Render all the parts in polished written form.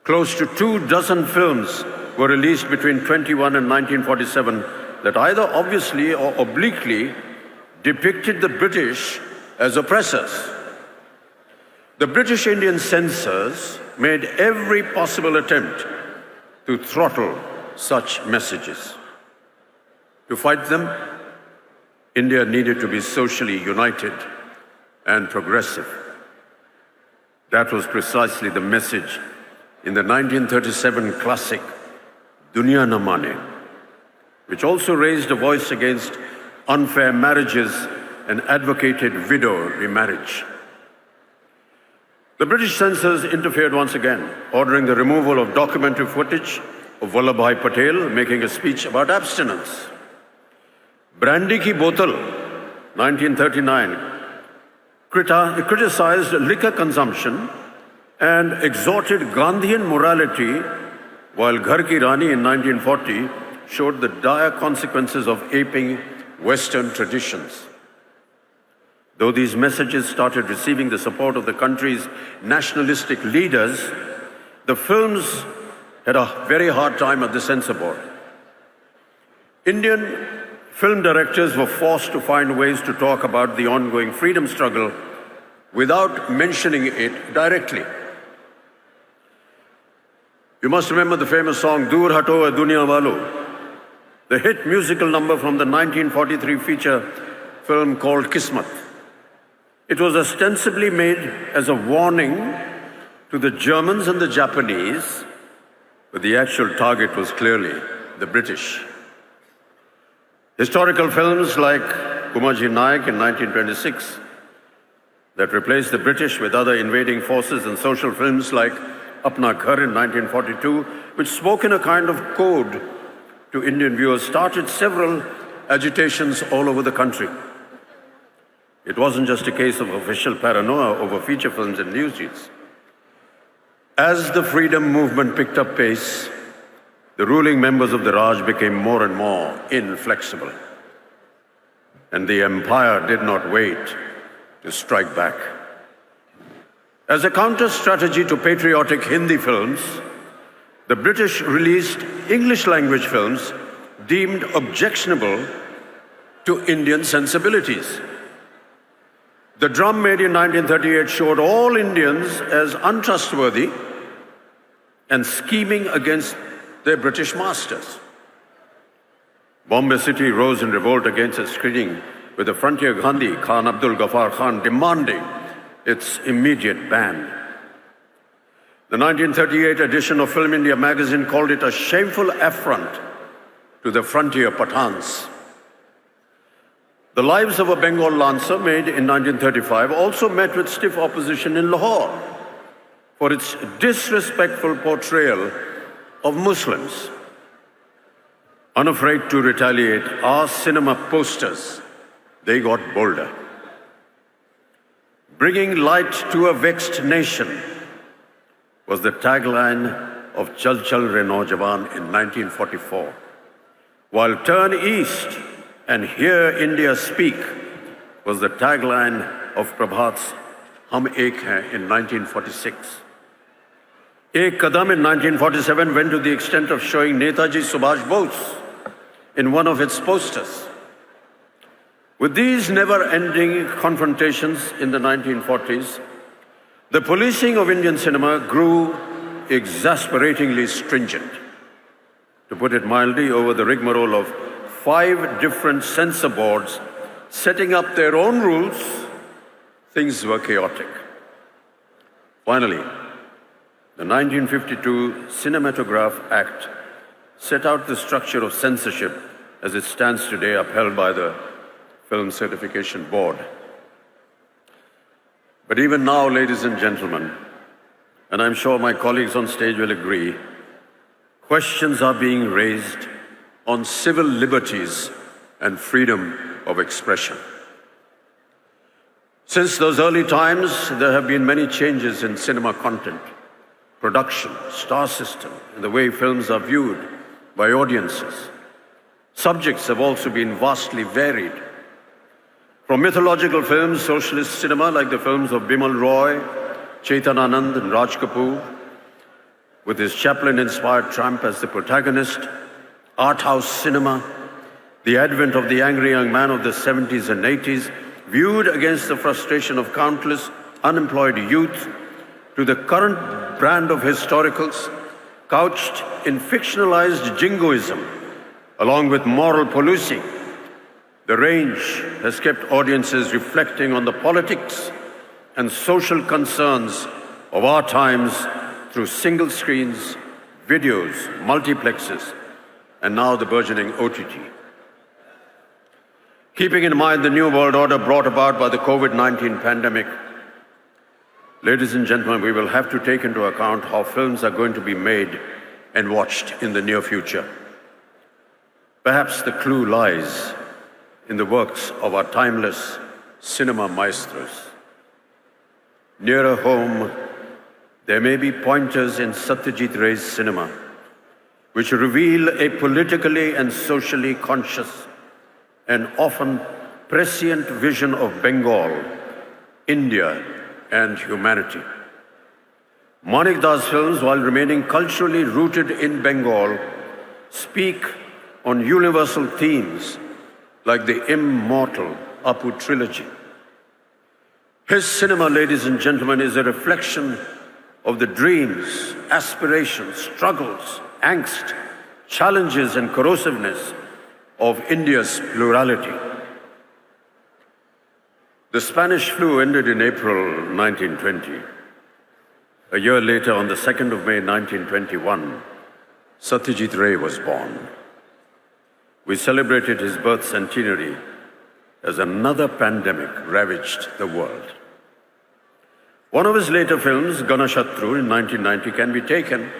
Close to 24 films were released between 21 and 1947 that either obviously or obliquely depicted the British as oppressors. The British Indian censors made every possible attempt to throttle such messages. To fight them, India needed to be socially united and progressive. That was precisely the message in the 1937 classic Duniya Na Mane, which also raised a voice against unfair marriages and advocated widow remarriage. The British censors interfered once again, ordering the removal of documentary footage of Vallabhbhai Patel making a speech about abstinence. Brandy Ki Botal, 1939, criticized liquor consumption and exhorted Gandhian morality, while Ghar Ki Rani in 1940 showed the dire consequences of aping Western traditions. Though these messages started receiving the support of the country's nationalistic leaders, the films had a very hard time at the censor board. Indian film directors were forced to find ways to talk about the ongoing freedom struggle without mentioning it directly. You must remember the famous song Dur Hato Hai Duniya Walo, the hit musical number from the 1943 feature film called Kismat. It was ostensibly made as a warning to the Germans and the Japanese, but the actual target was clearly the British. Historical films like Kumaji Naik in 1926 that replaced the British with other invading forces, and social films like Apna Ghar in 1942, which spoke in a kind of code to Indian viewers, started several agitations all over the country. It wasn't just a case of official paranoia over feature films and newsreels. As the freedom movement picked up pace, the ruling members of the Raj became more and more inflexible. And the empire did not wait to strike back. As a counter-strategy to patriotic Hindi films, the British released English-language films deemed objectionable to Indian sensibilities. The Drum made in 1938 showed all Indians as untrustworthy and scheming against their British masters. Bombay City rose in revolt against its screening, with the frontier Gandhi, Khan Abdul Ghaffar Khan, demanding its immediate ban. The 1938 edition of Film India magazine called it a shameful affront to the frontier Pathans. The Lives of a Bengal Lancer, made in 1935, also met with stiff opposition in Lahore for its disrespectful portrayal of Muslims. Unafraid to retaliate, our cinema posters, they got bolder. Bringing light to a vexed nation was the tagline of Chal Chal Re Naujawan in 1944, while Turn East and Hear India Speak was the tagline of Prabhat's Hum Ek Hain in 1946. Ek Kadam in 1947 went to the extent of showing Netaji Subhash Bose in one of its posters. With these never-ending confrontations in the 1940s, the policing of Indian cinema grew exasperatingly stringent. To put it mildly, over the rigmarole of 5 different censor boards setting up their own rules, things were chaotic. Finally, the 1952 Cinematograph Act set out the structure of censorship as it stands today, upheld by the Film Certification Board. But even now, ladies and gentlemen, and I'm sure my colleagues on stage will agree, questions are being raised on civil liberties and freedom of expression. Since those early times, there have been many changes in cinema content, production, star system, and the way films are viewed by audiences. Subjects have also been vastly varied. From mythological films, socialist cinema like the films of Bimal Roy, Chetan Anand and Raj Kapoor, with his Chaplin-inspired Trump as the protagonist, art house cinema, the advent of the angry young man of the 70s and 80s, viewed against the frustration of countless unemployed youth, to the current brand of historicals, couched in fictionalized jingoism, along with moral policing. The range has kept audiences reflecting on the politics and social concerns of our times through single screens, videos, multiplexes, and now the burgeoning OTT. Keeping in mind the new world order brought about by the COVID-19 pandemic, ladies and gentlemen, we will have to take into account how films are going to be made and watched in the near future. Perhaps the clue lies in the works of our timeless cinema maestros. Nearer home, there may be pointers in Satyajit Ray's cinema which reveal a politically and socially conscious and often prescient vision of Bengal, India, and humanity. Manik Das films, while remaining culturally rooted in Bengal, speak on universal themes like the immortal Apu trilogy. His cinema, ladies and gentlemen, is a reflection of the dreams, aspirations, struggles, angst, challenges, and corrosiveness of India's plurality. The Spanish flu ended in April 1920. A year later, on the 2nd of May 1921, Satyajit Ray was born. We celebrated his birth centenary as another pandemic ravaged the world. One of his later films, Ganashatru in 1990, can be taken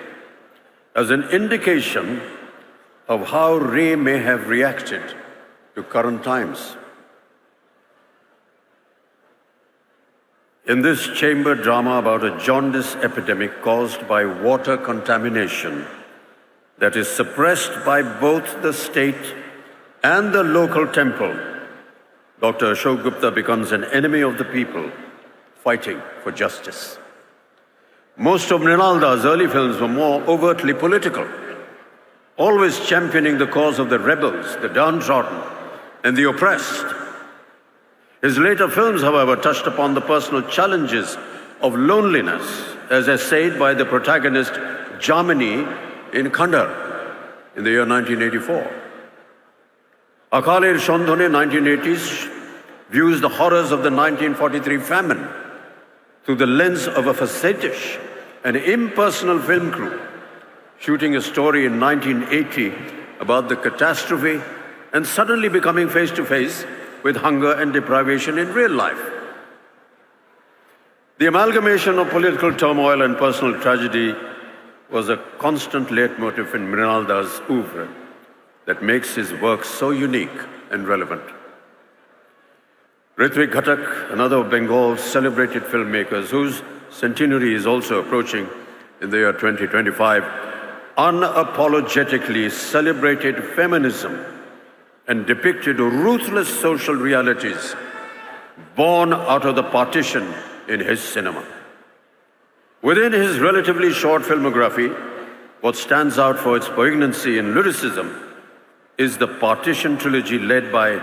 as an indication of how Ray may have reacted to current times. In this chamber drama about a jaundice epidemic caused by water contamination that is suppressed by both the state and the local temple, Dr. Ashok Gupta becomes an enemy of the people fighting for justice. Most of Mrinalda's early films were more overtly political, always championing the cause of the rebels, the downtrodden, and the oppressed. His later films, however, touched upon the personal challenges of loneliness, as essayed by the protagonist Jamini in Khandar in the year 1984. Akaler Shondhone, 1980s, views the horrors of the 1943 famine through the lens of a facetious and impersonal film crew, shooting a story in 1980 about the catastrophe and suddenly becoming face to face with hunger and deprivation in real life. The amalgamation of political turmoil and personal tragedy was a constant leitmotif in Mrinalda's oeuvre that makes his work so unique and relevant. Ritwik Ghatak, another of Bengal's celebrated filmmakers, whose centenary is also approaching in the year 2025, unapologetically celebrated feminism and depicted ruthless social realities born out of the partition in his cinema. Within his relatively short filmography, what stands out for its poignancy and lyricism is the Partition trilogy led by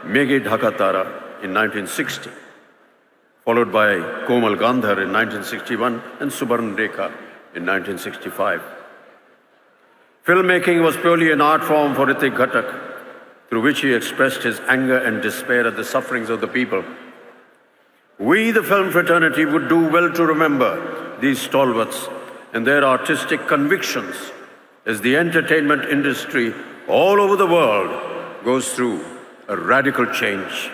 Meghe Dhakatara in 1960, followed by Komal Gandhar in 1961 and Subarn Rekha in 1965. Filmmaking was purely an art form for Ritwik Ghatak, through which he expressed his anger and despair at the sufferings of the people. We, the film fraternity, would do well to remember these stalwarts and their artistic convictions as the entertainment industry all over the world goes through a radical change.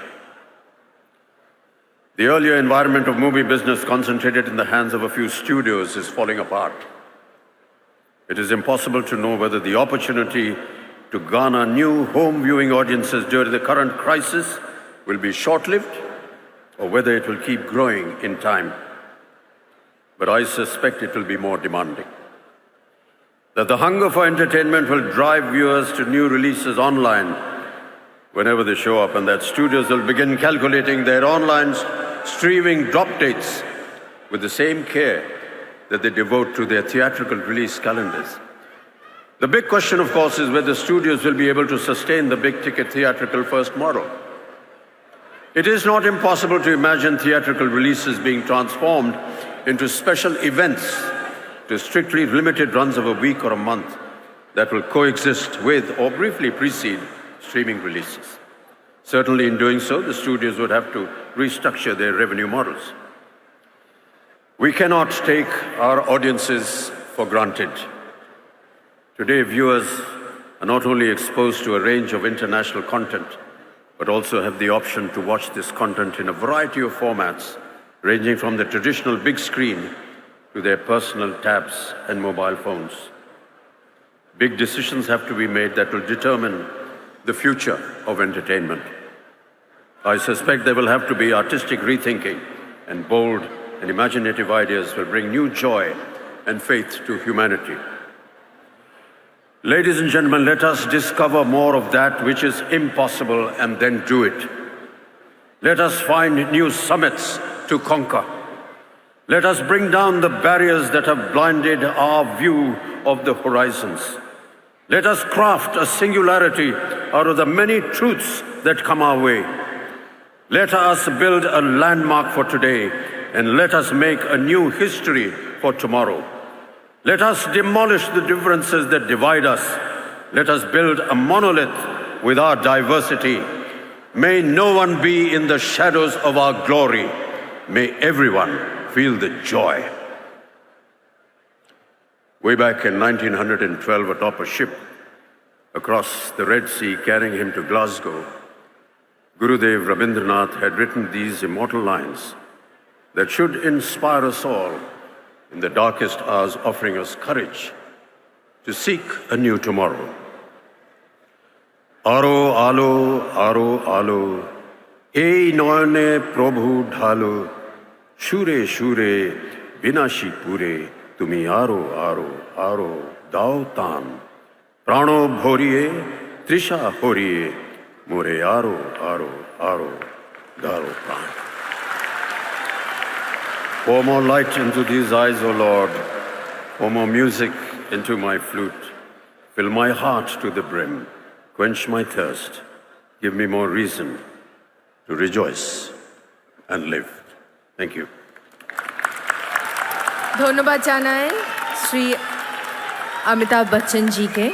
The earlier environment of movie business concentrated in the hands of a few studios is falling apart. It is impossible to know whether the opportunity to garner new home viewing audiences during the current crisis will be short-lived or whether it will keep growing in time. But I suspect it will be more demanding. That the hunger for entertainment will drive viewers to new releases online whenever they show up, and that studios will begin calculating their online streaming drop dates with the same care that they devote to their theatrical release calendars. The big question, of course, is whether studios will be able to sustain the big-ticket theatrical first model. It is not impossible to imagine theatrical releases being transformed into special events to strictly limited runs of a week or a month that will coexist with or briefly precede streaming releases. Certainly in doing so, the studios would have to restructure their revenue models. We cannot take our audiences for granted. Today, viewers are not only exposed to a range of international content, but also have the option to watch this content in a variety of formats, ranging from the traditional big screen to their personal tabs and mobile phones. Big decisions have to be made that will determine the future of entertainment. I suspect there will have to be artistic rethinking, and bold and imaginative ideas will bring new joy and faith to humanity. Ladies and gentlemen, let us discover more of that which is impossible and then do it. Let us find new summits to conquer. Let us bring down the barriers that have blinded our view of the horizons. Let us craft a singularity out of the many truths that come our way. Let us build a landmark for today, and let us make a new history for tomorrow. Let us demolish the differences that divide us. Let us build a monolith with our diversity. May no one be in the shadows of our glory. May everyone feel the joy. Way back in 1912, atop a ship across the Red Sea carrying him to Glasgow, Gurudev Rabindranath had written these immortal lines that should inspire us all in the darkest hours, offering us courage to seek a new tomorrow. Aro alo, aro alo, ei noyane prabhu dhalo, shure shure, binashi pure, tumi aro aro aro, dao tan, prano bhoriye, trisha horiye, more aro aro aro, daro pran. Pour more light into these eyes, O Lord. Pour more music into my flute. Fill my heart to the brim. Quench my thirst. Give me more reason to rejoice and live. Thank you. ধন্যবাদ জানাই Shri Amitabh Bachchan GK.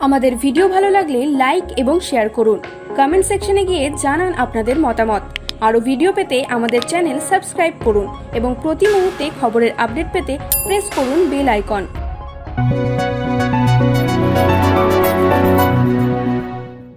আমাদের video ভালো লাগলে like এবং share করুন। Comment সেকশনে গিয়ে জানান আপনাদের মতামত। আরও ভিডিও পেতে আমাদের চ্যানেল সাবস্ক্রাইব করুন এবং প্রতি মুহূর্তে খবরের আপডেট পেতে প্রেস করুন বেল আইকন।